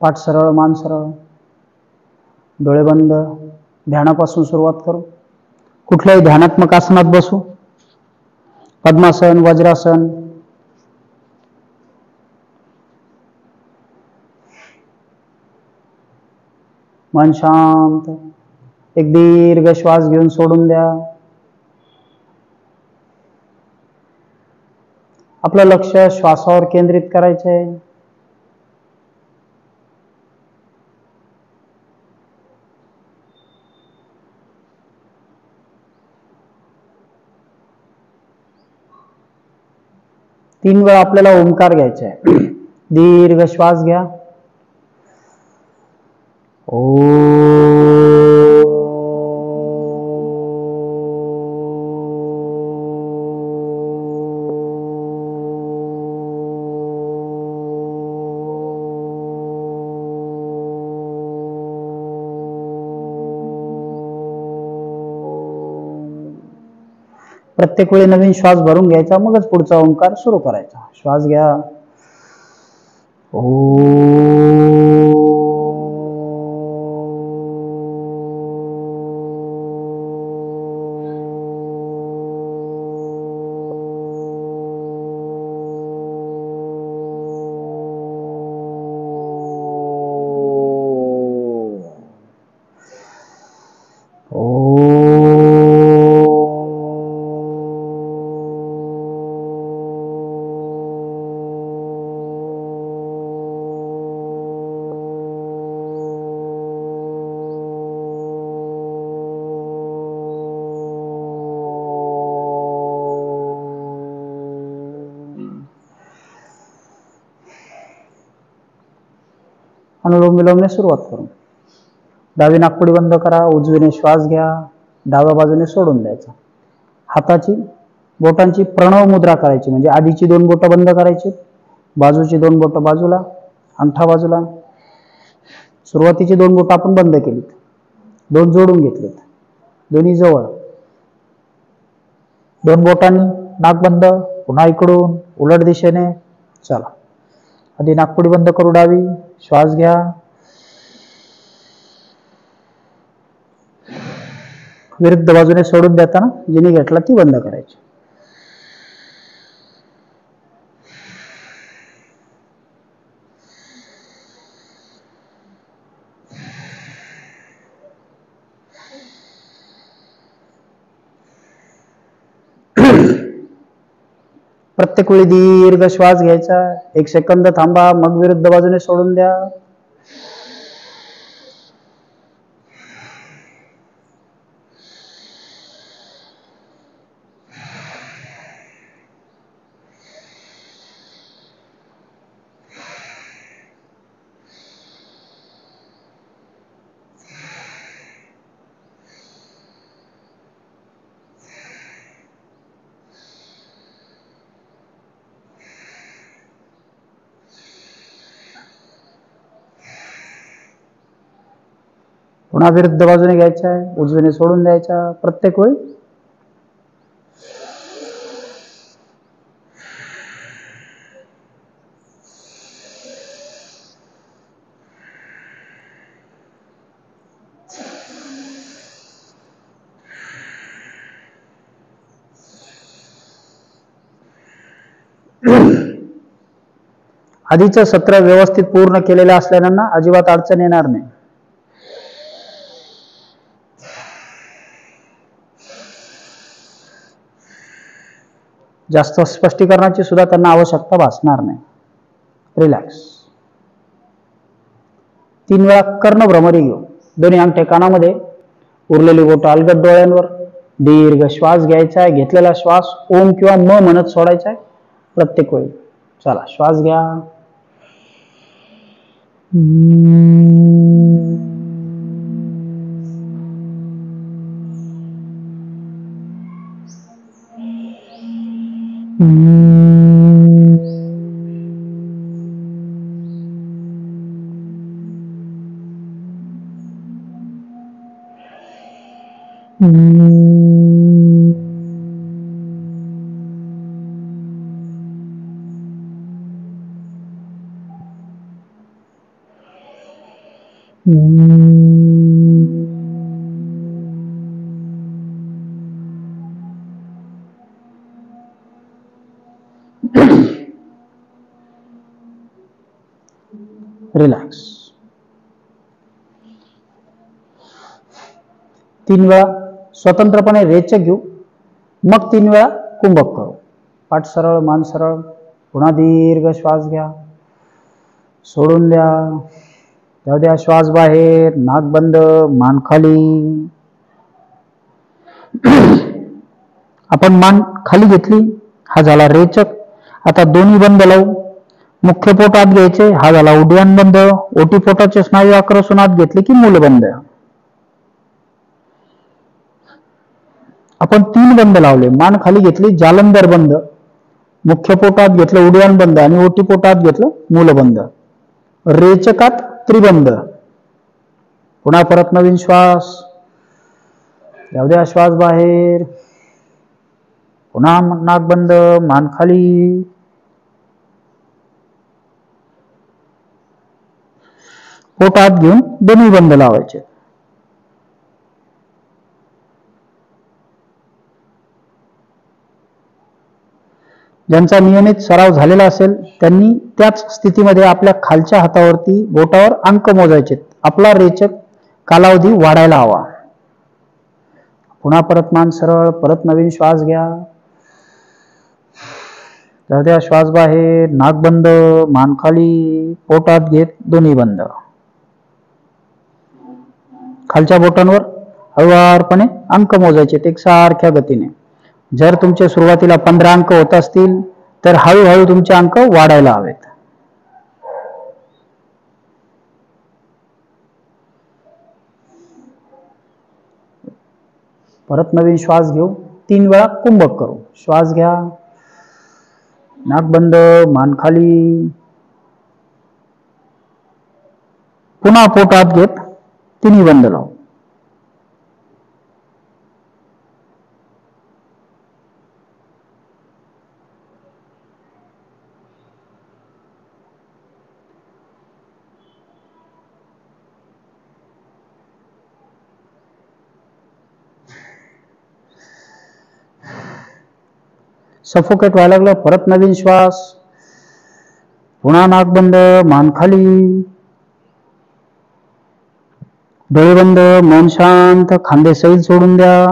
पाठ सरळ, मान सरळ, डोळे बंद. ध्यानापासून सुरुवात करू. कुठल्याही ध्यानात्मक आसनात बसू. पद्मासन, वज्रासन, मन शांत. एक दीर्घ श्वास घेऊन सोडून द्या. आपलं लक्ष श्वासावर केंद्रित करायचे. तीन वेळा आपल्याला ओंकार घ्यायचा आहे. दीर्घ श्वास घ्या. प्रत्येक वेळी नवीन श्वास भरून घ्यायचा, मगच पुढचा ओंकार सुरू करायचा. श्वास घ्या. अनुलोम विलोमने सुरुवात करू. डावी नाकपुडी बंद करा. उजवीने श्वास घ्या. डाव्या बाजूने सोडून द्यायचा. हाताची बोटांची प्रणव मुद्रा करायची, म्हणजे आधीची 2 बोटं बंद करायची, बाजूची 2 बोटं बाजूला, अंगठा बाजूला. सुरुवातीची 2 बोटं आपण बंद केलीत, 2 जोडून घेतलीत, दोन्ही जवळ. 2 बोटांनी नाक बंद, पुन्हा इकडून उलट दिशेने. चला, आधी नाकपुडी बंद करू. डावी श्वास घ्या. विरुद्ध बाजूने सोडून देताना जिने घेतला ती बंद करायची. प्रत्येक वेळी दीर्घ श्वास घ्यायचा. 1 सेकंद थांबा, मग विरुद्ध बाजूने सोडून द्या. पुन्हा विरुद्ध बाजूने घ्यायचा आहे, उजवीने सोडून द्यायचा. प्रत्येक वेळी आधीचं सत्र व्यवस्थित पूर्ण केलेलं असल्यानं अजिबात अडचण येणार नाही. जास्त स्पष्टीकरणाची सुद्धा त्यांना आवश्यकता भासणार नाही. रिलॅक्स. 3 वेळा कर्ण भ्रमरी घेऊ. दोन्ही अंगठे कानामध्ये, उरलेली बोटं अलगद डोळ्यांवर. दीर्घ श्वास घ्यायचा आहे. घेतलेला श्वास ओम किंवा म म्हणत सोडायचा आहे प्रत्येक वेळी. चला, श्वास घ्या. रिलॅक्स. 3 वेळा स्वतंत्रपणे रेचक घेऊ, मग 3 वेळा कुंभक करू. पाठ सरळ, मान सरळ. पुन्हा दीर्घ श्वास घ्या, सोडून द्या. जाऊ द्या श्वास बाहेर, नाक बंद, मान खाली. आपण मान खाली घेतली, हा झाला रेचक. आता दोन्ही बंद लावू. मुख्य पोट आत घ्यायचे, हा झाला उड्डाण बंद. ओटी पोटाचे स्नायू आक्रसून आत घेतले की मूलबंद. आपण 3 बंद लावले. मान खाली घेतली, जालंधर बंद. मुख्य पोटात घेतलं उड्डाण बंद आणि ओटी पोटात घेतलं मूलबंद. रेचकात त्रिबंध. पुन्हा परत नवीन श्वास. जाऊ द्या श्वास बाहेर. पुन्हा नाक बंद, मान खाली. पोटात घेऊन दोन्ही बंद लावायचे. ज्यांचा नियमित सराव झालेला असेल त्यांनी त्याच स्थितीमध्ये आपल्या खालच्या हातावरती बोटावर अंक मोजायचे. आपला रेचक कालावधी वाढायला हवा. पुन्हा परत मान सरळ. परत नवीन श्वास घ्या. जाऊ द्या श्वास बाहेर, नाक बंद, मान खाली. पोटात घेत दोन्ही बंद. खालच्या बोटांवर हळुवारपणे अंक मोजायचे एकसारख्या गतीने. जर तुमचे सुरुवातीला 15 अंक होत असतील तर हळूहळू तुमचे अंक वाढायला हवेत. परत नवीन श्वास घेऊ. 3 वेळा कुंभक करू. श्वास घ्या, नाक बंद, मान खाली. पुन्हा पोटात घेत तिन्ही बंद लावू. सफोकेट व्हायला लागलं, परत नवीन श्वास. पुन्हा नाक बंद, मान खाली. डोळे बंद, मन शांत. खांदे सैल सोडून द्या.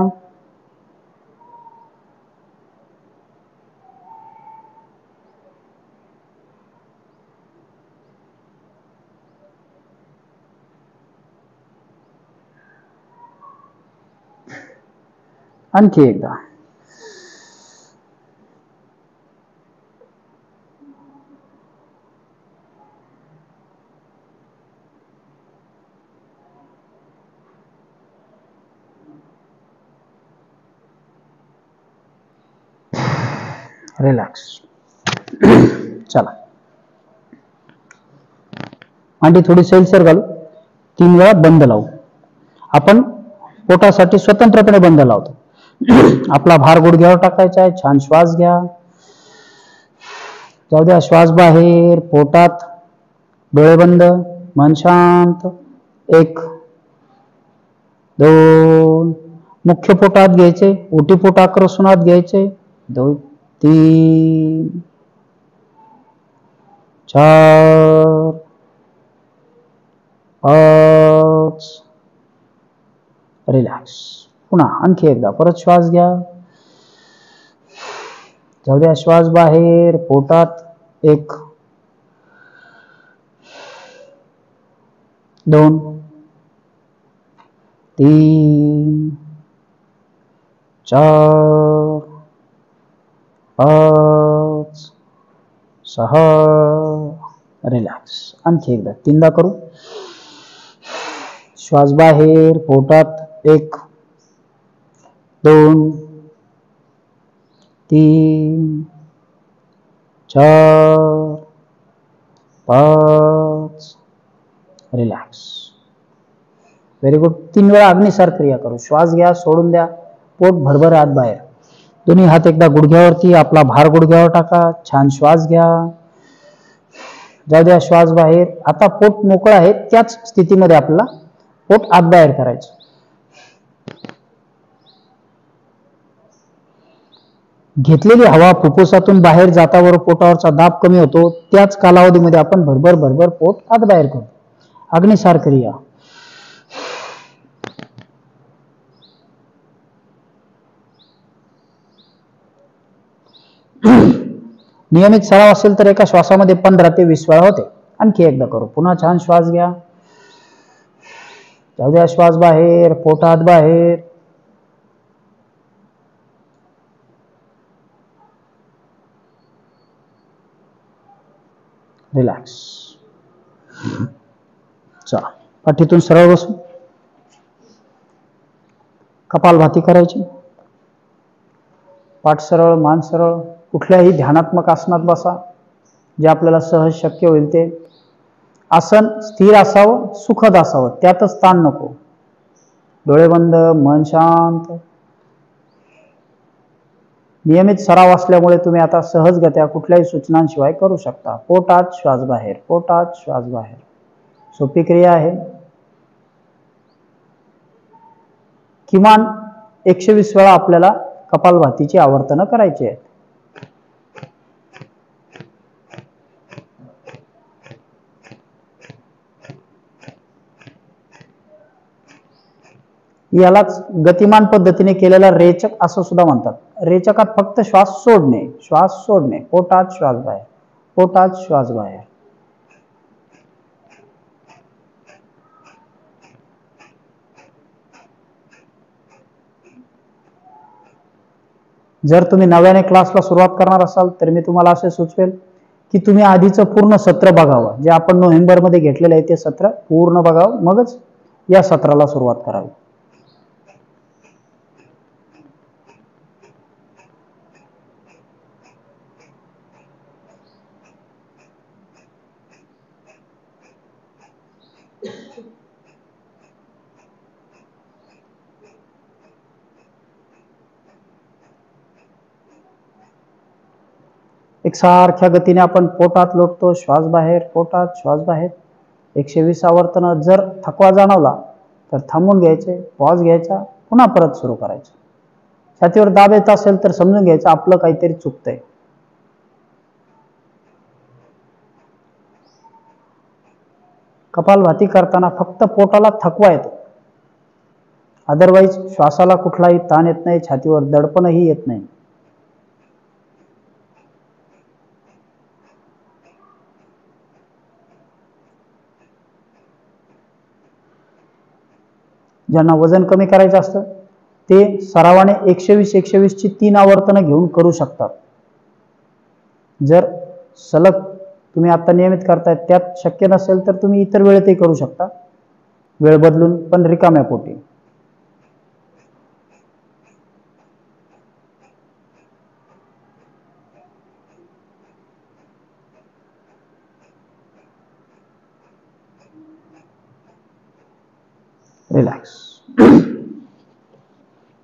आणखी एकदा. रिलॅक्स. चला, मांडी थोडी सैलसर घालू. 3 वेळा बंद लावू. आपण पोटासाठी स्वतंत्रपणे बंद लावतो. आपला भार गुडघ्यावर टाकायचा आहे. छान श्वास घ्या. जाऊ द्या श्वास बाहेर. पोटात डोळे बंद, मन शांत. 1 2. मुख्य पोटात घ्यायचे, ओटी पोट आक्रसून आत घ्यायचे. 2 3 4 5. रिलॅक्स. पुन्हा आणखी एकदा. परत श्वास घ्या. जाऊ द्या श्वास बाहेर. पोटात 1 2 3 4 5 6. रिलॅक्स. आणखी एकदा 3दा करू. श्वास बाहेर. पोटात 1 2 3 4 5. रिलॅक्स. Very good. 3 वेळा अग्निसार क्रिया करू. श्वास घ्या, सोडून द्या. पोट भरभर आत बाहेर. दोन्ही हात एकदा गुडघ्यावरती. आपला भार गुडघ्यावर टाका. छान श्वास घ्या. जाऊ द्या श्वास बाहेर. आता पोट मोकळं आहे त्याच स्थितीमध्ये आपल्याला पोट आत बाहेर करायचं. घेतलेली हवा फुफ्फुसातून बाहेर जातावर पोटावरचा दाब कमी होतो. त्याच कालावधीमध्ये आपण भरभर भरभर पोट आत बाहेर करतो. अग्निसार क्रिया. नियमित सराव असेल तर एका श्वासामध्ये 15 ते 20 वेळा होते. आणखी एकदा करू. पुन्हा छान श्वास घ्या. जाऊ द्या श्वास बाहेर, पोट आत बाहेर. रिलॅक्स. चला पाठीतून सरळ बसू. कपालभाती करायची. पाठ सरळ, मान सरळ. कुठल्याही ध्यानात्मक आसनात बसा जे आपल्याला सहज शक्य होईल ते. आसन स्थिर असावं, सुखद असावं, त्यातच ताण नको. डोळे बंद, मन शांत. नियमित सराव असल्यामुळे तुम्ही आता सहजगत्या कुठल्याही सूचनांशिवाय करू शकता. पोट आत, श्वास बाहेर, पोट आत, श्वास बाहेर. सोपी क्रिया आहे. किमान 120 वेळा आपल्याला कपालभातीची आवर्तनं करायची आहेत. यालाच गतिमान पद्धतीने केलेला रेचक असं सुद्धा म्हणतात. रेचकात फक्त श्वास सोडणे, श्वास सोडणे. पोट आत, श्वास बाहेर, पोट आत, श्वास बाहेर. जर तुम्ही नव्याने क्लासला सुरुवात करणार असाल तर मी तुम्हाला असे सुचवेल की तुम्ही आधीचं पूर्ण सत्र बघावं. जे आपण नोव्हेंबरमध्ये घेतलेलं आहे ते सत्र पूर्ण बघावं, मगच या सत्राला सुरुवात करावी. एकसारख्या गतीने आपण पोटात लोटतो, श्वास बाहेर, पोटात, श्वास बाहेर. 120 आवर्तन. जर थकवा जाणवला तर थांबून घ्यायचे, पॉज घ्यायचा, पुन्हा परत सुरू करायचं. छातीवर दाब येत असेल तर समजून घ्यायचं आपलं काहीतरी चुकतंय. कपालभाती करताना फक्त पोटाला थकवा येतो. अदरवाईज श्वासाला कुठलाही ताण येत नाही, छातीवर दडपणही येत नाही. ज्यांना वजन कमी करायचं असतं ते सरावाने 120 ची 3 आवर्तनं घेऊन करू शकतात. जर सलग तुम्ही आता नियमित करताय त्यात शक्य नसेल तर तुम्ही इतर वेळेतही करू शकता, वेळ बदलून, पण रिकाम्या पोटी. रिलॅक्स.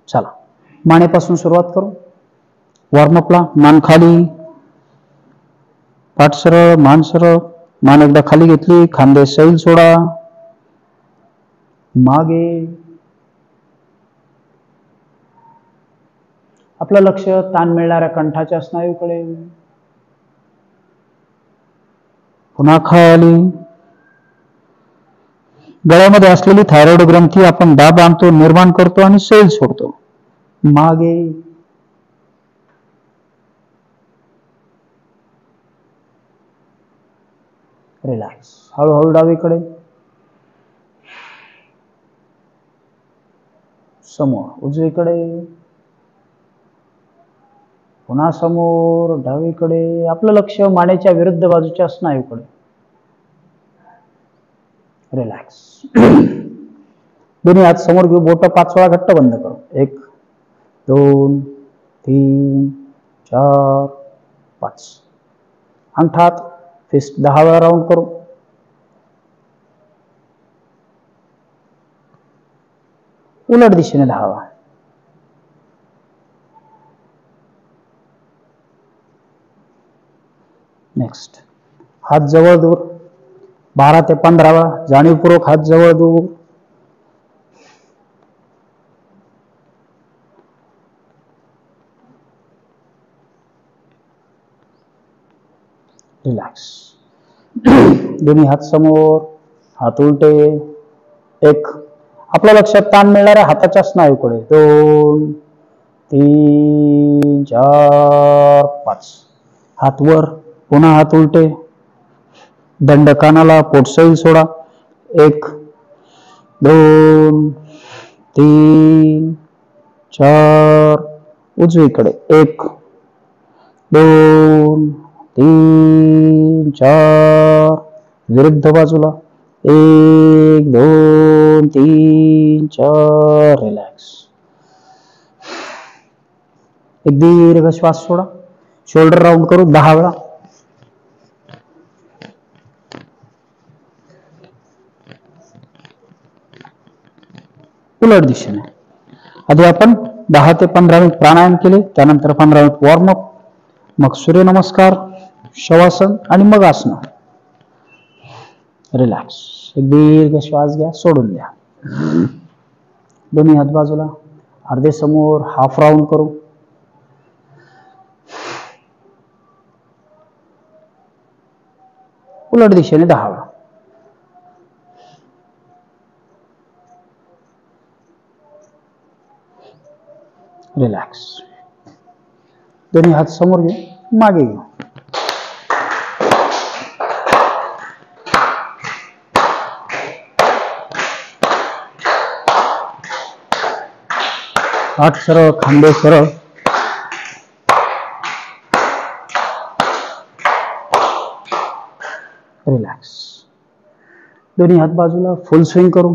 चला मानेपासून सुरुवात करू. वॉर्मअपला मान खाली, पाठ सरळ, मान सरळ. मान एकदा खाली घेतली, खांदे सैल सोडा, मागे. आपलं लक्ष ताण मिळणाऱ्या कंठाच्या स्नायूकडे. पुन्हा खाली. गळ्यामध्ये असलेली थायरॉइड ग्रंथी आपण दाब आणतो, निर्माण करतो आणि सैल सोडतो. मागे. रिलॅक्स. हळूहळू डावीकडे. समोर उजवीकडे. पुन्हा समोर डावीकडे. आपलं लक्ष मानेच्या विरुद्ध बाजूच्या स्नायूकडे. रिलॅक्स. दोन्ही हात समोर घेऊ, बोट 5 वेळा घट्ट बंद करू. 1 2 3 4 5. अंगठात फिस्ट 10 वेळा राऊंड करू. उलट दिशेने 10 वेळा. नेक्स्ट. हात जवळ दूर, 12 ते 15 वेळा जाणीवपूर्वक हात जवळ दूर. रिलॅक्स. दोन्ही हात समोर, हात उलटे. एक. आपल्या लक्षात ताण मिळणाऱ्या हाताच्या स्नायूकडे. 2 3 4 5. हात वर, पुन्हा हात उलटे. दंड कानाला, पोटसैल सोडा. 1 2 3 4. उजवीकडे. 1 2 3 4. विरुद्ध बाजूला. 1 2 3 4. रिलॅक्स. एक दीर्घ श्वास सोडा. शोल्डर राऊंड करू 10 वेळा. उलट दिशेने. आधी आपण 10 ते 15 मिनिट प्राणायाम केले, त्यानंतर 15 मिनिट वॉर्मअप, मग सूर्यनमस्कार, शवासन आणि मग आसन. रिलॅक्स. एक दीर्घ श्वास घ्या, सोडून द्या. दोन्ही हात बाजूला, अर्धे समोर, हाफ राऊंड करू. उलट दिशेने 10 वेळा. रिलॅक्स. दोन्ही हात समोर घेऊ, मागे घेऊ. पाठ सरळ, खांदे सरळ. रिलॅक्स. दोन्ही हात बाजूला, फुल स्विंग करू.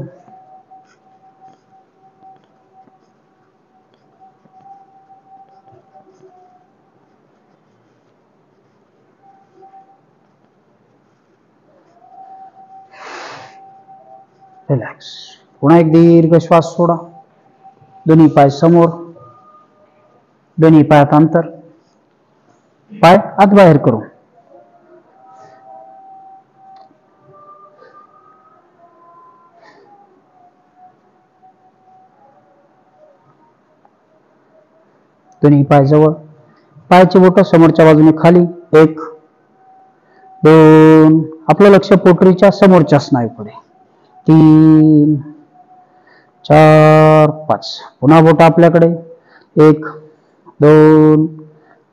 रिलॅक्स. पुन्हा एक दीर्घ श्वास सोडा. दोन्ही पाय समोर, दोन्ही पायात अंतर, पाय आत बाहेर करू. दोन्ही पाय जवळ, पायाची बोटं समोरच्या बाजूने खाली. 1 2. आपलं लक्ष पोटरीच्या समोरच्या स्नायूकडे. 3 4 5. पुन्हा बोट आपल्याकडे. 1 2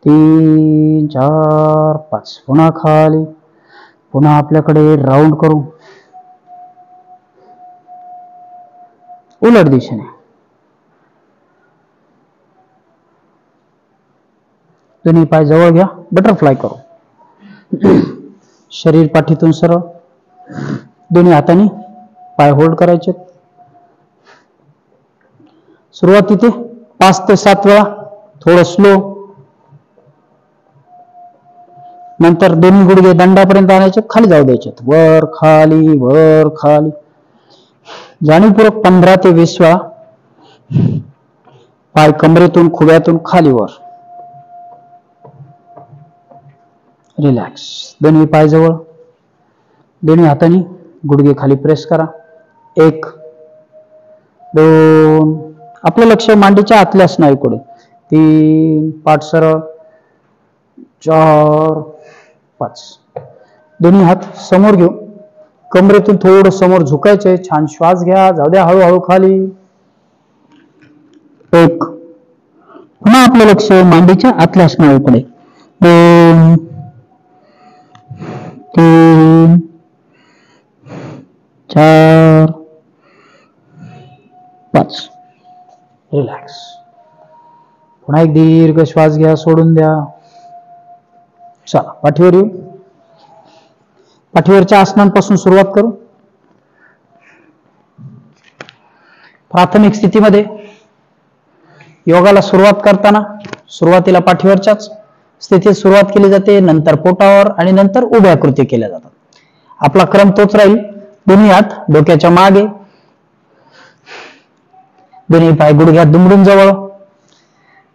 3 4 5. पुन्हा खाली, पुन्हा आपल्याकडे. राऊंड करू. उलट दिशेने. दोन्ही पाय जवळ घ्या, बटरफ्लाय करू. शरीर पाठीतून सरळ. दोन्ही हातांनी पाय होल्ड करायचे. सुरुवात इथे 5 ते 7 वेळा, थोडं स्लो. नंतर दोन्ही गुडघे दंडापर्यंत आणायचे, खाली जाऊ द्यायचे. वर खाली, वर खाली. जाणीवपूर्वक 15 ते 20 वेळा. पाय कमरेतून, खुब्यातून खाली वर. रिलॅक्स. दोन्ही पाय जवळ, दोन्ही हातांनी गुडघे खाली प्रेस करा. 1 2. आपलं लक्ष मांडीच्या आतल्या स्नायूकडे. 3. पाठ सरळ. 4 5. दोन्ही हात समोर घेऊ. कमरेतून थोडं समोर झुकायचंय. छान श्वास घ्या, जाऊ द्या हळूहळू खाली. 1. पुन्हा आपलं लक्ष मांडीच्या आतल्या स्नायूकडे. 2 3 4 5. रिलॅक्स. पुन्हा एक दीर्घ श्वास घ्या, सोडून द्या. चला पाठीवर येऊ. पाठीवरच्या आसनांपासून सुरुवात करू. प्राथमिक स्थितीमध्ये योगाला सुरुवात करताना सुरुवातीला पाठीवरच्याच स्थितीत सुरुवात केली जाते, नंतर पोटावर आणि नंतर उभ्या कृती केल्या जातात. आपला क्रम तोच राहील. दोन्ही हात डोक्याच्या मागे, दोन्ही पाय गुडघ्यात दुमडून जवळ,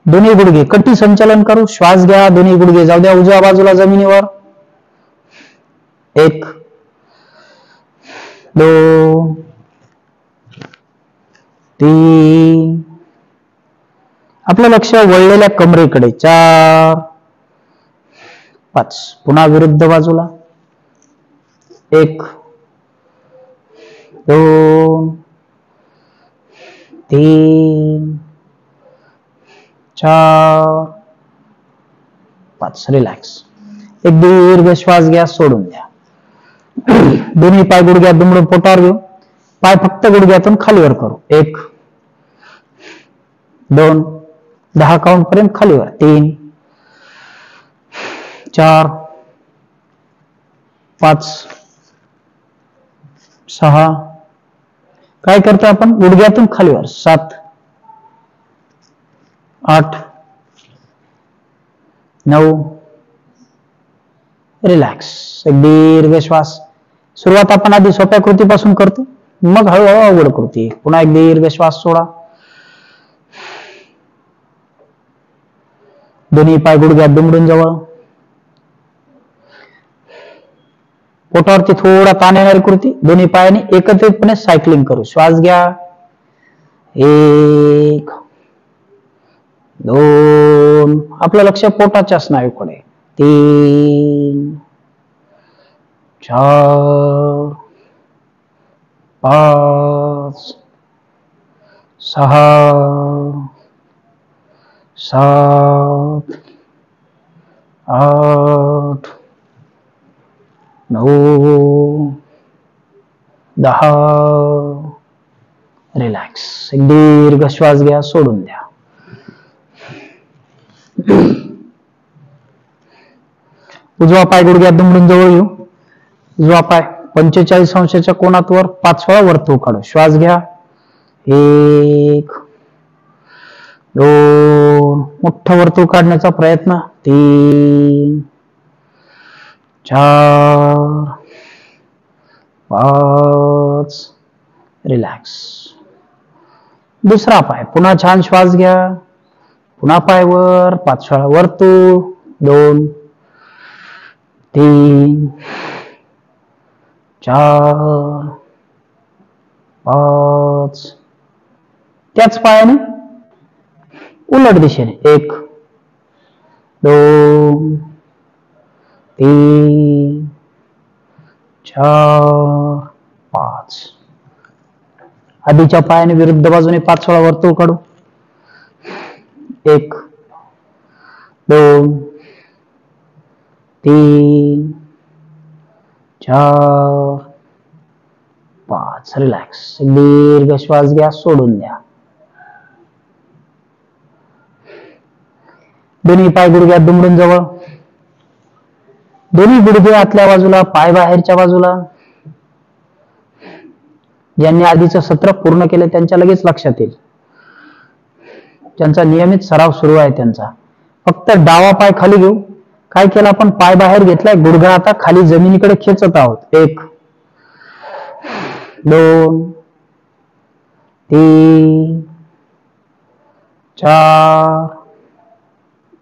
दोन्ही गुडघे कटी संचलन करू. श्वास घ्या, दोन्ही गुडघे जाऊ द्या उजव्या बाजूला जमिनीवर. 1 2 3. आपलं लक्ष वळलेल्या कमरेकडे. 4 5. पुन्हा विरुद्ध बाजूला. 1 2 3 4 5. रिलॅक्स. एक दीर्घ श्वास घ्या, सोडून द्या. दोन्ही पाय गुडघ्यात दुमडून पोटावर घेऊ. पाय फक्त गुडघ्यातून खालीवर करू. 1 2 10 काउंट पर्यंत खालीवर. 3 4 5 6. काय करतो आपण? गुडघ्यातून खालीवर. 7 8 9. रिलॅक्स. एक दीर्घ श्वास. सुरुवात आपण आधी सोप्या कृतीपासून करतो, मग हळूहळू अवघड कृती. पुन्हा एक दीर्घ श्वास सोडा. दोन्ही पाय गुडघ्यात दुमडून जवळ. पोटावरती थोडा ताण येणारी कृती. दोन्ही पायाने एकत्रितपणे सायकलिंग करू. श्वास घ्या. 1 2. आपलं लक्ष पोटाच्या स्नायूकडे. 3 4 5 6 7 8 9 10. रिलॅक्स. एक दीर्घ श्वास घ्या, सोडून द्या. उजवा पाय गुडघ्यात दुमडून जवळ येऊ. उजवा पाय 45 अंशाच्या कोनात वर 5 वेळा वर्तुळ काढू. श्वास घ्या. 1 2. मोठं वर्तुळ काढण्याचा प्रयत्न. 3 4 5. रिलॅक्स. दुसरा पाय. पुन्हा छान श्वास घ्या. पुन्हा पाय वर 5 वेळा वर्तुळ. 2 3 4 5. त्याच पायाने उलट दिशेने. 1 2 3 4 5. आधीच्या पायाने विरुद्ध बाजूने 5 वेळा वर्तुळ काढू. 1 2 3 4 5. रिलॅक्स. दीर्घ श्वास घ्या, सोडून द्या. दोन्ही पाय गुडघ्यात दुमडून जवळ. दोन्ही गुडघे आतल्या बाजूला, पाय बाहेरच्या बाजूला. ज्यांनी आधीचं सत्र पूर्ण केले त्यांच्या लगेच लक्षात येईल. ज्यांचा नियमित सराव सुरू आहे त्यांचा. फक्त डावा पाय खाली घेऊ. काय केलं आपण? पाय बाहेर घेतलाय, गुडघा आता खाली जमिनीकडे खेचत आहोत. 1 2 3 4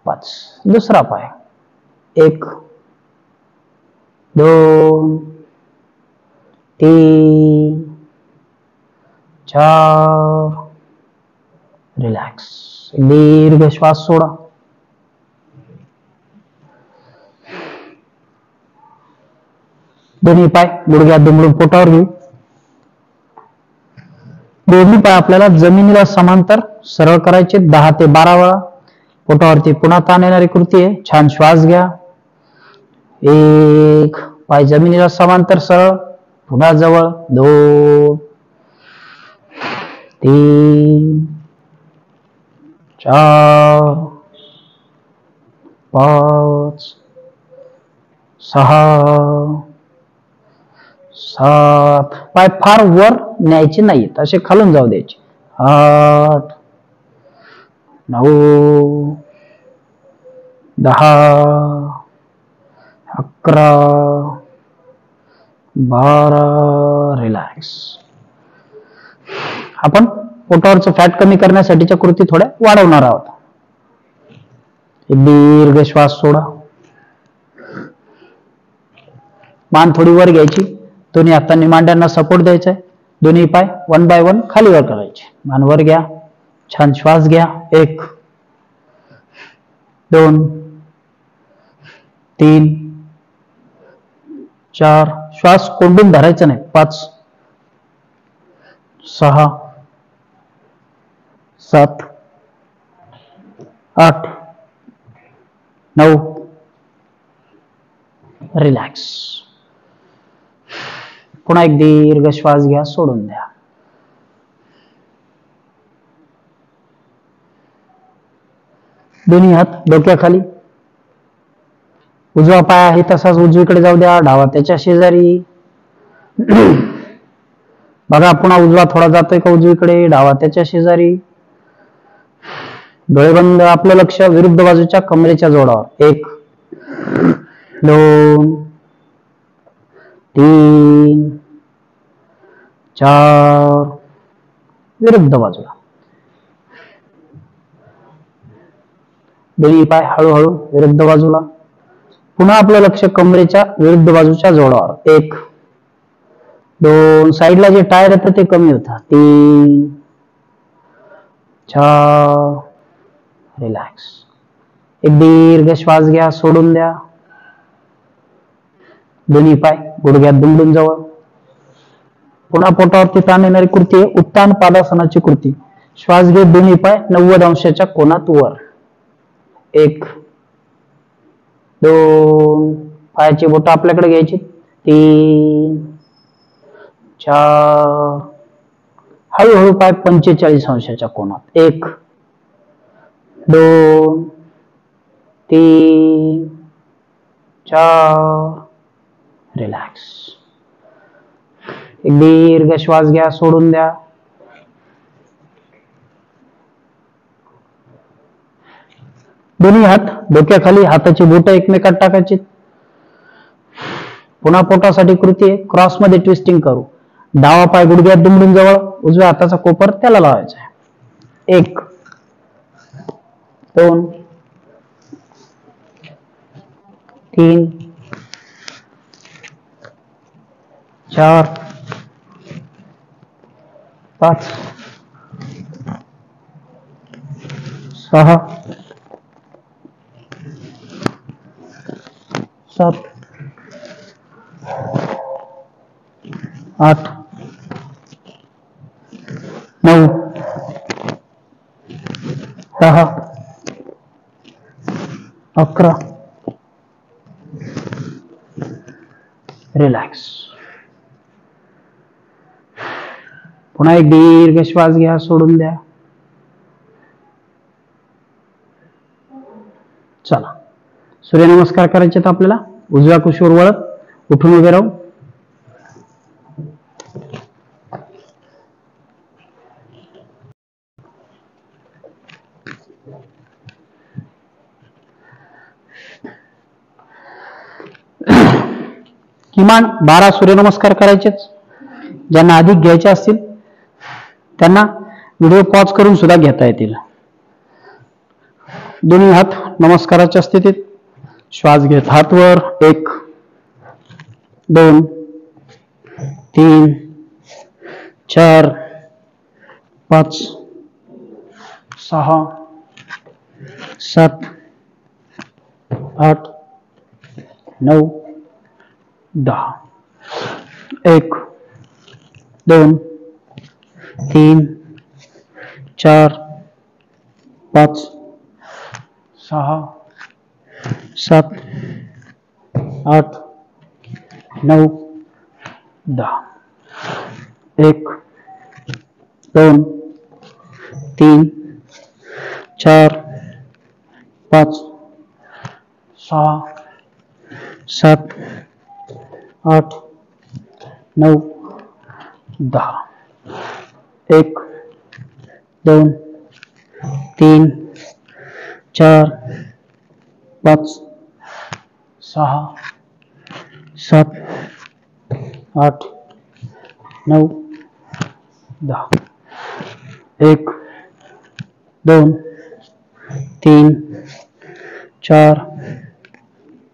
5. दुसरा पाय. 1 2 3 4. रिलॅक्स. दीर्घ श्वास सोडा. दोन्ही पाय गुडघ्यात दुमडून पोटावर घेऊ. दोन्ही पाय आपल्याला जमिनीला समांतर सरळ करायचे 10 ते 12 वेळा. पोटावरती पुन्हा ताण येणारी कृती आहे. छान श्वास घ्या. 1 पाय जमिनीला समांतर सरळ. पुन्हा जवळ. 2 3 4 5 6 7. पाय फार वर न्यायचे नाहीत, असे खालून जाऊ द्यायचे. 8 9 10 11 12. रिलॅक्स. आपण पोटावरचं फॅट कमी करण्यासाठीच्या कृती थोड्या वाढवणार आहोत. एक दीर्घ श्वास सोडा. मान थोडी वर घ्यायची, दोन्ही हातांनी मांड्यांना सपोर्ट द्यायचा आहे, दोन्ही पाय 1 बाय 1 खाली वर करायचे. मान वर घ्या, छान श्वास घ्या. 1 2 3 4, श्वास कोंडून धरायचा नाही. 5 6 7 8 9, रिलॅक्स. पुन्हा एक दीर्घ श्वास घ्या, सोडून द्या. दोन्ही हात डोक्याखाली, उजवा पाय आहे तसाच उजवीकडे जाऊ द्या, डावा त्याच्या शेजारी. बघा पुन्हा उजवा थोडा जातोय का उजवीकडे, डावा त्याच्या शेजारी. डोळे बंद, आपलं लक्ष विरुद्ध बाजूच्या कमरेच्या जोडावर. 1 2 3 4, विरुद्ध बाजूला. दोन्ही पाय हळूहळू विरुद्ध बाजूला. पुन्हा आपलं लक्ष कमरेच्या विरुद्ध बाजूच्या जोडावर. 1 2, साईडला जे टायर येतं ते कमी होतं. 3 4, रिलॅक्स. एक दीर्घ श्वास घ्या, सोडून द्या. दोन्ही पाय गुडघ्यात दुमडून जवळ. पुन्हा पोटावरती ताण येणारी कृती आहे उत्तान पादासनाची कृती. श्वास घेत दोन्ही पाय 90 अंशाच्या कोनात वर. 1 2, पायाची बोटं आपल्याकडे घ्यायची. 3 4, हळूहळू पाय 45 अंशाच्या कोनात. 1 2 3 4, रिलॅक्स. एक दीर्घ श्वास घ्या, सोडून द्या. दोन्ही हात डोक्याखाली, हाताची बोटं एकमेकात टाकायची. पुन्हा पोटासाठी कृती आहे क्रॉस मध्ये ट्विस्टिंग करू. डावा पाय गुडघ्यात दुमडून जवळ, उजव्या हाताचा कोपर त्याला लावायचा आहे. 1 2 3 4 5 6 7 8 9 10 11, रिलॅक्स. पुन्हा एक दीर्घ श्वास घ्या, सोडून द्या. चला सूर्यनमस्कार करायचे तर आपल्याला. उजव्या कुशीवर वळत उठून उभे राहू. किमान 12 सूर्यनमस्कार करायचेच. ज्यांना अधिक घ्यायचे असतील त्यांना व्हिडिओ पॉज करून सुद्धा घेता येतील. दोन्ही हात नमस्काराच्या स्थितीत. श्वास घेत हात वर. 1 2 3 4 5 6 7 8 9 10. 1 2 3 4 5 6 7 8 9 10. 1 2 3 4 5 6 7 8 9 10. 1 2 3 4 5 6 7 8 9 10. 1 2 3 4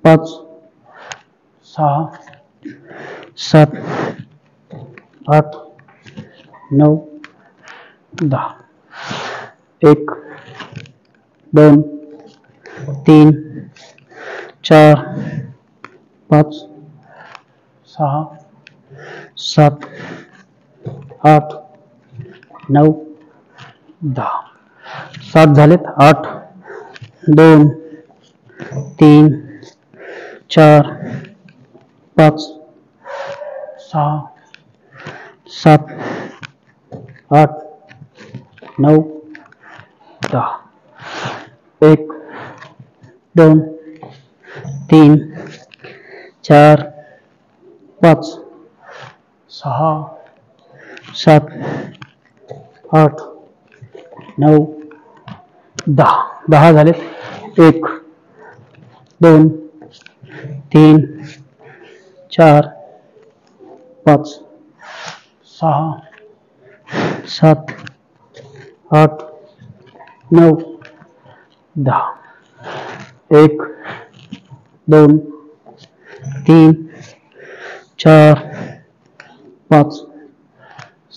5 6 7, 8, 9, 10. 1, 2, 3, 4, 5, 6, 7, 8, 9, 10. 7 झालेत. 8, 2, 3, 4, 5, 6, 7, 8, 9, 10. 1, 2, 3, 4, 5, 6, 7, 8, 9, 10. 10 झालेत. 1, 2, 3, 4, 5, 6, 7, 8, 9, 10. 1, 2, 3, 4, 5,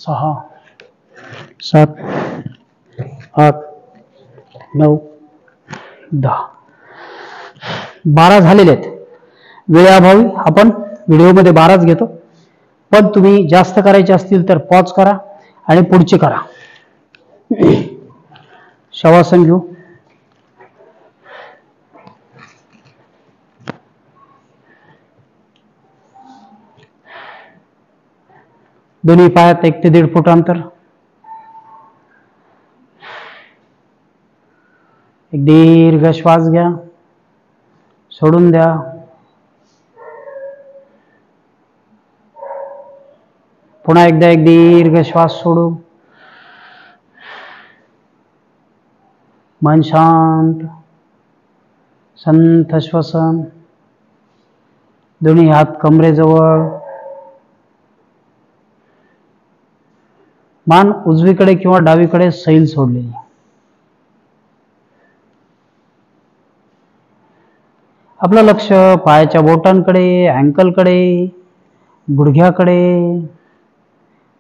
6, 7, 8, 9, 10. 12 झालेले आहेत. वेळेअभावी आपण व्हिडिओमध्ये 12च घेतो, पण तुम्ही जास्त करायचे असतील तर पॉज करा आणि पुढचे करा. शवासन घेऊ. दोन्ही पायात 1 ते 1.5 फूट अंतर. एक दीर्घ श्वास घ्या, सोडून द्या. पुन्हा एकदा एक दीर्घ श्वास सोडू. मन शांत, संथ श्वसन. दोन्ही हात कमरेजवळ. मान उजवीकडे किंवा डावीकडे सैल सोडलेली. आपलं लक्ष पायाच्या बोटांकडे, अँकलकडे, गुडघ्याकडे.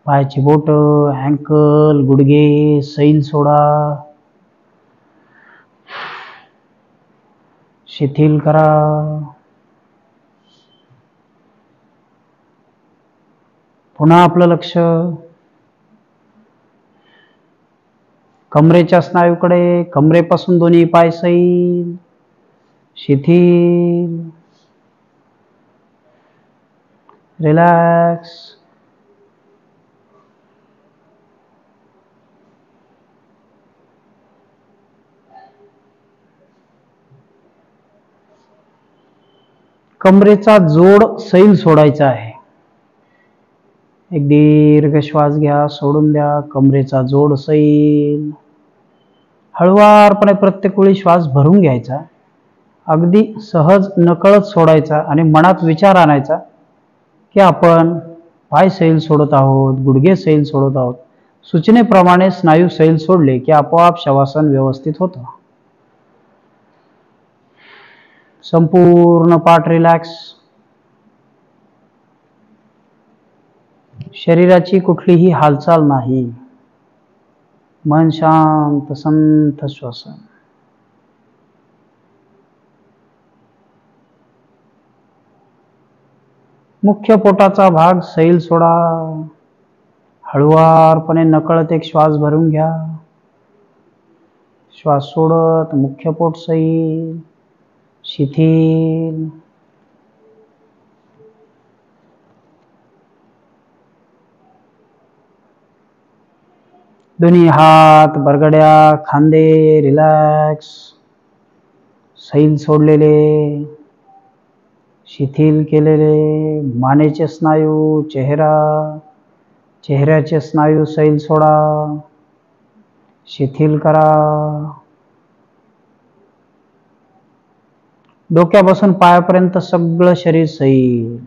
पायाची बोट, अँकल, गुडघे सैल सोडा, शिथिल करा. पुन्हा आपलं लक्ष कमरेच्या स्नायूकडे. कमरेपासून दोन्ही पाय सैल, शिथिल, रिलॅक्स. कमरेचा जोड सैल सोडायचा आहे. एक दीर्घ श्वास घ्या, सोडून द्या. कमरेचा जोड सैल. हळुवारपणे प्रत्येक वेळी श्वास भरून घ्यायचा, अगदी सहज नकळत सोडायचा आणि मनात विचार आणायचा की आपण पाय सैल सोडत आहोत, गुडघे सैल सोडत आहोत. सूचनेप्रमाणे स्नायू सैल सोडले की आपोआप शवासन व्यवस्थित होतं. संपूर्ण पाठ रिलॅक्स. शरीराची कुठलीही हालचाल नाही. मन शांत, संथ श्वसन. मुख्य पोटाचा भाग सैल सोडा. हळुवारपणे नकळत एक श्वास भरून घ्या. श्वास सोडत मुख्य पोट सैल, शिथिल. दोन्ही हात, बरगड्या, खांदे रिलॅक्स, सैल सोडलेले, शिथिल केलेले. मानेचे स्नायू, चेहऱ्याचे स्नायू सैल सोडा, शिथिल करा. डोक्यापासून पायापर्यंत सगळं शरीर सैल.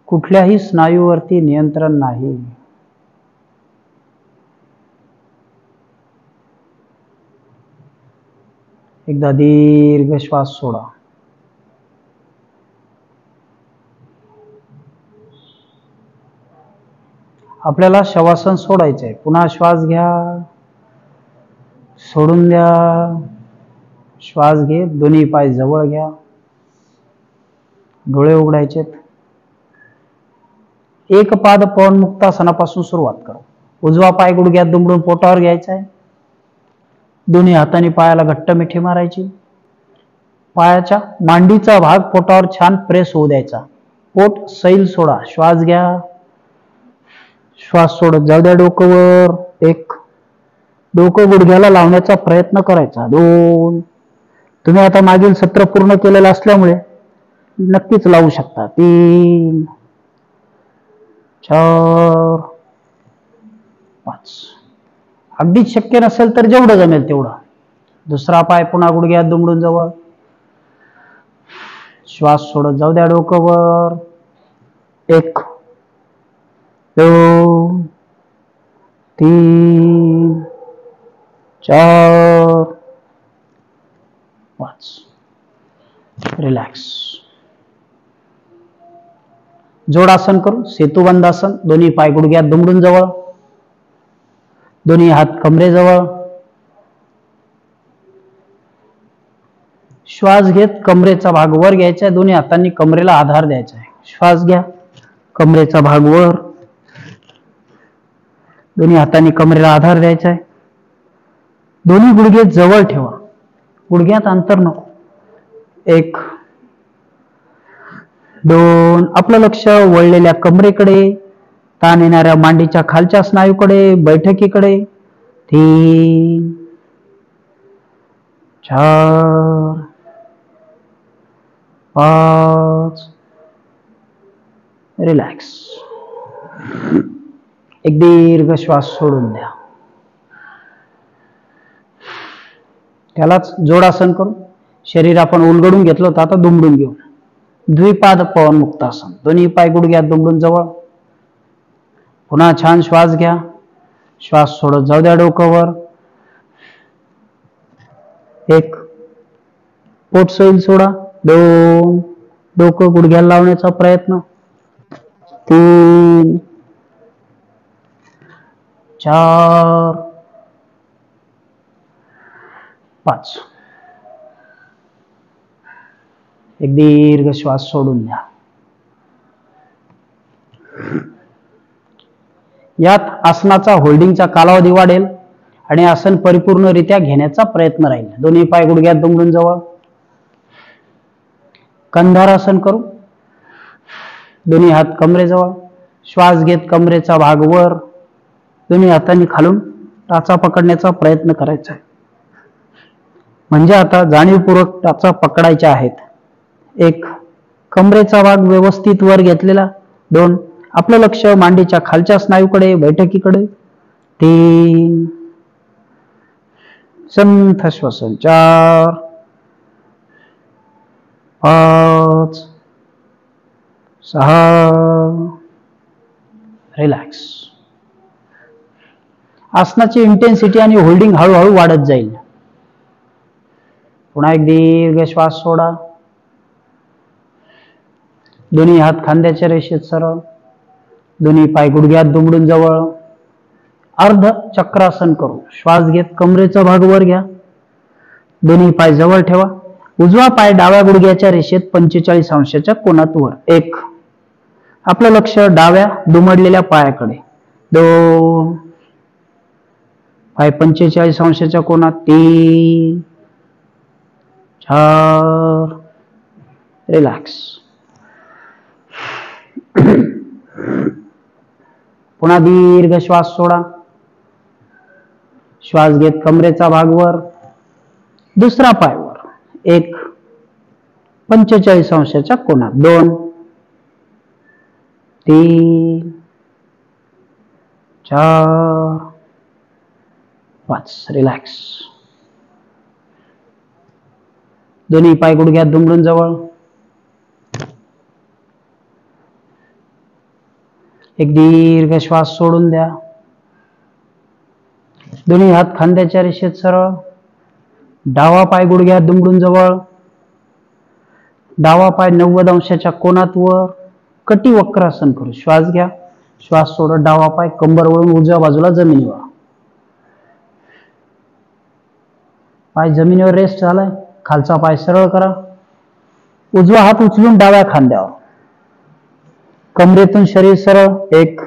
कुठल्याही स्नायूवरती नियंत्रण नाही. एकदा दीर्घ श्वास सोडा. आपल्याला शवासन सोडायचंय. पुन्हा श्वास घ्या, सोडून द्या. श्वास घे, दोन्ही पाय जवळ घ्या, डोळे उघडायचेत. एक पाद पवन मुक्तासनापासून सुरुवात करा. उजवा पाय गुडघ्यात दुमडून पोटावर घ्यायचा आहे. दोन्ही हातांनी पायाला घट्ट मिठी मारायची. पायाच्या मांडीचा भाग पोटावर छान प्रेस होऊ द्यायचा. पोट सैल सोडा. श्वास घ्या, श्वास सोडत जाऊ द्या डोकंवर. एक, डोकं गुडघ्याला लावण्याचा प्रयत्न करायचा. दोन, तुम्ही आता मागील सत्र पूर्ण केलेलं असल्यामुळे नक्कीच लावू शकता. तीन, चार, पाच. अगदीच शक्य नसेल तर जेवढं जमेल तेवढं. दुसरा पाय पुन्हा गुडघ्यात दुमडून जवळ. श्वास सोडत जाऊ द्या डोकंवर. एक, दोन, तीन, चार, पाच. रिलॅक्स. जोडासन करू. सेतुबंधासन. दोन्ही पाय गुडघ्यात दुमडून जवळ, दोन्ही हात कमरेजवळ. श्वास घेत कमरेचा भाग वर घ्यायचा आहे. दोन्ही हातांनी कमरेला आधार द्यायचा आहे. श्वास घ्या, कमरेचा भाग वर, दोन्ही हातांनी कमरेला आधार द्यायचा आहे. दोन्ही गुडघे जवळ ठेवा, गुडघ्यात अंतर नको. एक, दोन. आपलं लक्ष वळलेल्या कमरेकडे, ताण येणाऱ्या मांडीच्या खालच्या स्नायूकडे, बैठकीकडे. तीन, चार, पाच. रिलॅक्स. एक दीर्घ श्वास सोडून द्या. त्यालाच जोडासन करू. शरीर आपण उलगडून घेतलं होतं, आता दुमडून घेऊ. द्विपाद पवन मुक्तासन. दोन्ही पाय गुडघ्यात दुमडून जवळ. पुन्हा छान श्वास घ्या, श्वास सोडत जाऊ द्या डोकंवर. एक, पोट सैल सोडा. दोन, डोकं गुडघ्याला लावण्याचा प्रयत्न. तीन, चार, पाच. एक दीर्घ श्वास सोडून द्या. यात आसनाचा होल्डिंगचा कालावधी वाढेल आणि आसन परिपूर्णरित्या घेण्याचा प्रयत्न राहील. दोन्ही पाय गुडघ्यात दुमडून जवळ. कंधारासन करू. दोन्ही हात कमरेजवळ. श्वास घेत कमरेचा भाग वर, दोन्ही हातांनी खालून टाचा पकडण्याचा प्रयत्न करायचा आहे. म्हणजे आता जाणीवपूर्वक टाचा पकडायच्या आहेत. एक, कमरेचा भाग व्यवस्थित वर घेतलेला. दोन, आपलं लक्ष मांडीच्या खालच्या स्नायूकडे, बैठकीकडे. तीन, संथ श्वसन. चार, पाच, सहा. रिलॅक्स. आसनाची इंटेन्सिटी आणि होल्डिंग हळूहळू वाढत जाईल. पुन्हा एक दीर्घ श्वास सोडा. दोन्ही हात खांद्याच्या रेषेत सरळ, दोन्ही पाय गुडघ्यात दुमडून जवळ. अर्ध चक्रासन करू. श्वास घेत कमरेचा भाग वर घ्या, दोन्ही पाय जवळ ठेवा. उजवा पाय डाव्या गुडघ्याच्या रेषेत 45 अंशाच्या कोनात वर. एक, आपलं लक्ष डाव्या दुमडलेल्या पायाकडे. दोन, पाय 45 अंशाच्या कोनात. तीन, चार. रिलॅक्स. पुन्हा दीर्घ श्वास सोडा. श्वास घेत कमरेचा भाग वर, दुसरा पाय वर. एक, 45 अंशाच्या कोनात. दोन, तीन, चार, पाच. रिलॅक्स. दोन्ही पाय गुडघ्यात दुमडून जवळ. एक दीर्घ श्वास सोडून द्या. दोन्ही हात खांद्याच्या रेषेत सरळ. डावा पाय गुडघ्यात दुमडून जवळ. डावा पाय 90 अंशाच्या कोनात वर. कटी वक्रासन करू. श्वास घ्या, श्वास सोडत डावा पाय कंबर वळून उजव्या बाजूला जमिनीवर. पाय जमिनीवर रेस्ट झालाय. खालचा पाय सरळ करा. उजवा हात उचलून डाव्या खांद्यावर. कमरेतून शरीर सरळ. 1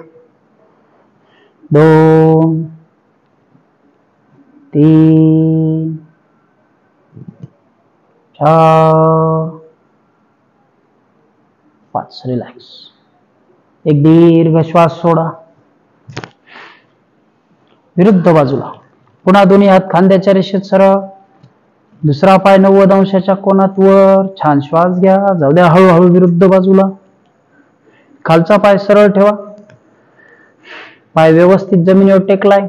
2 3 4 5. रिलॅक्स. एक दीर्घ श्वास सोडा. विरुद्ध बाजूला. पुन्हा दोन्ही हात खांद्याच्या रेषेत सरळ. दुसरा पाय 90 अंशाच्या कोनात वर. छान श्वास घ्या. जाऊ द्या हळूहळू विरुद्ध बाजूला. खालचा पाय सरळ ठेवा. पाय व्यवस्थित जमिनीवर टेकलाय.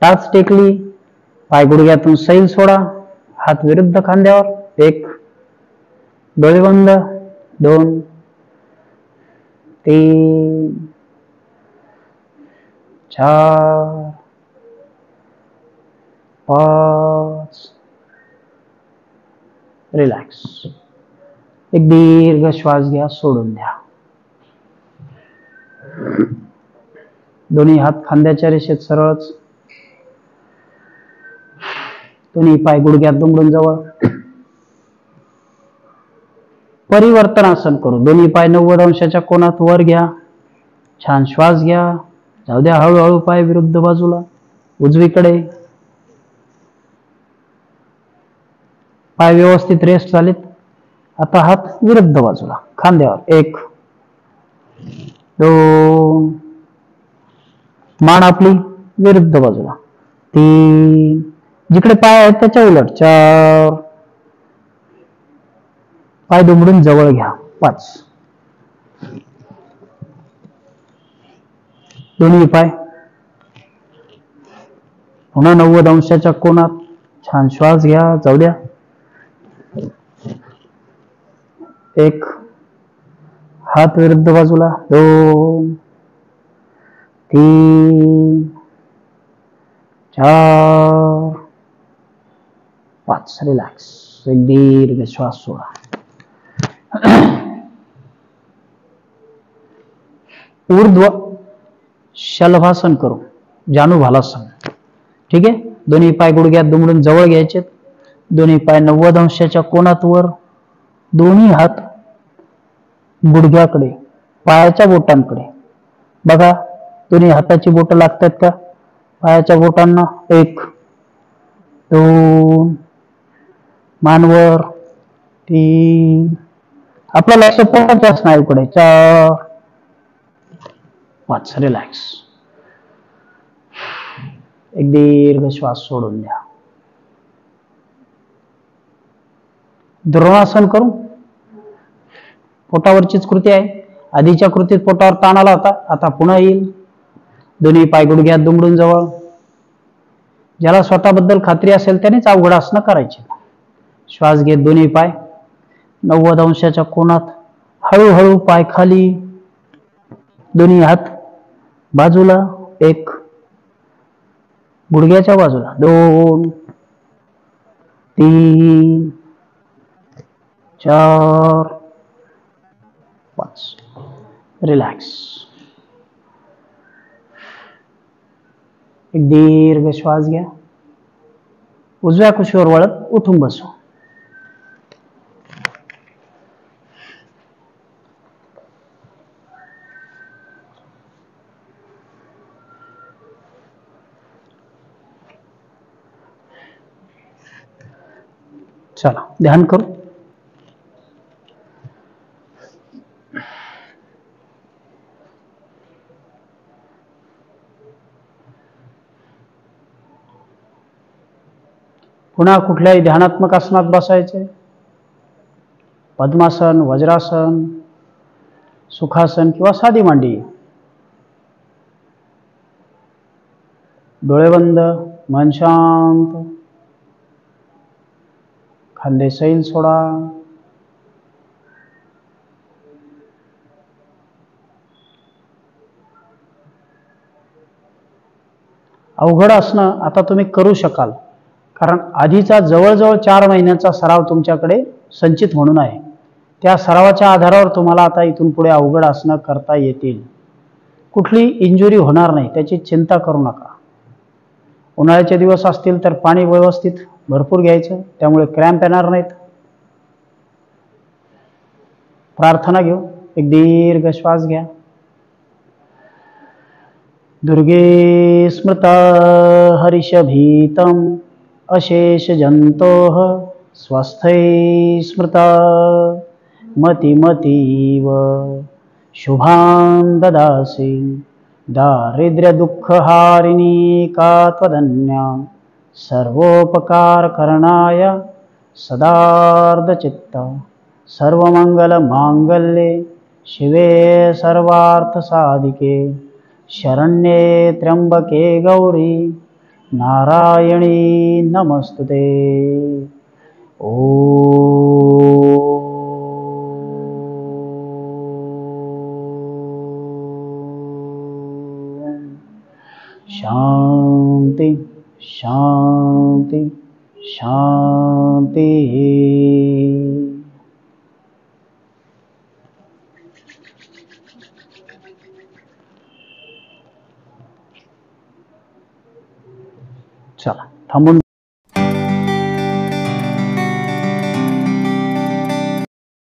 टाच टेकली. पाय गुडघ्यातून सैल सोडा. हात विरुद्ध खांद्यावर. 1 डोळे बंद. 2 3 4 5. रिलॅक्स. एक दीर्घ श्वास घ्या. सोडून द्या. दोन्ही हात खांद्याच्या रेषेत सरळच. दोन्ही पाय गुडघ्यात दुमडून जवळ. परिवर्तनासन करू. दोन्ही पाय 90 अंशाच्या कोनात वर घ्या. छान श्वास घ्या. जाऊ द्या हळूहळू पाय विरुद्ध बाजूला. उजवीकडे. पाय व्यवस्थित रेस्ट झालेत. आता हात विरुद्ध बाजूला खांद्यावर. 1 2 मान आपली विरुद्ध बाजूला. 3 जिकडे पाय आहेत त्याच्या उलट. 4 पाय दुमडून जवळ घ्या. 5 दोन्ही पाय पुन्हा 90 अंशाच्या कोनात. छान श्वास घ्या. जाऊ द्या. 1 हात विरुद्ध बाजूला. 2 3 4 5. रिलॅक्स. एक दीर्घ श्वास सोडा. ऊर्ध्व शलभासन करू. जानुभालासन. ठीक आहे. दोन्ही पाय गुडघ्यात दुमडून जवळ घ्यायचे. दोन्ही पाय 90 अंशाच्या कोनात वर. दोन्ही हात गुडघ्याकडे. पायाच्या बोटांकडे बघा. दोन्ही हाताची बोटं लागतात का पायाच्या बोटांना. 1 2 मानवर. 3 आपलं लक्ष पोटाच्या स्नायूकडे. 4 5. रिलॅक्स. एक दीर्घ श्वास सोडून द्या. द्रोणासन करू. पोटावरचीच कृती आहे. आधीच्या कृतीत पोटावर ताण आला होता. आता पुन्हा येईल. दोन्ही पाय गुडघ्यात दुमडून जवळ. ज्याला स्वतःबद्दल खात्री असेल त्यानेच अवघड आसनं करायचे. श्वास घेत दोन्ही पाय 90 अंशाच्या कोनात. हळूहळू पाय खाली. दोन्ही हात बाजूला. 1 गुडघ्याच्या बाजूला. 2 3 4 5. रिलॅक्स. एक दीर्घ श्वास घ्या. उजव्या कुशीवर वळत उठून बसू. चला ध्यान करू. पुन्हा कुठल्याही ध्यानात्मक आसनात बसायचे. पद्मासन, वज्रासन, सुखासन किंवा साधी मांडी. डोळे बंद. मन शांत. खांदे सैल सोडा. अवघड आसनं आता तुम्ही करू शकाल. कारण आधीचा जवळजवळ 4 महिन्याचा सराव तुमच्याकडे संचित म्हणून आहे. त्या सरावाच्या आधारावर तुम्हाला आता इथून पुढे अवघड आसनं करता येतील. कुठली इंजुरी होणार नाही त्याची चिंता करू नका. उन्हाळ्याचे दिवस असतील तर पाणी व्यवस्थित भरपूर घ्यायचं, त्यामुळे क्रॅम्प येणार नाहीत. प्रार्थना घेऊ. एक दीर्घ श्वास घ्या. दुर्गे स्मृता हरिषभीतम अशेष जंतोः स्वस्थै स्मृता मतिमतीव शुभां ददासि दारिद्र्य दुःखहारिणी का त्वदन्या सर्वोपकारकरणाय सदार्धचित्ता सर्वमंगलमांगल्ये शिवे सर्वार्थसाधिके शरण्ये त्र्यंबके गौरी नारायणी नमस्तुते. शांति शांति शांति. चला थांबून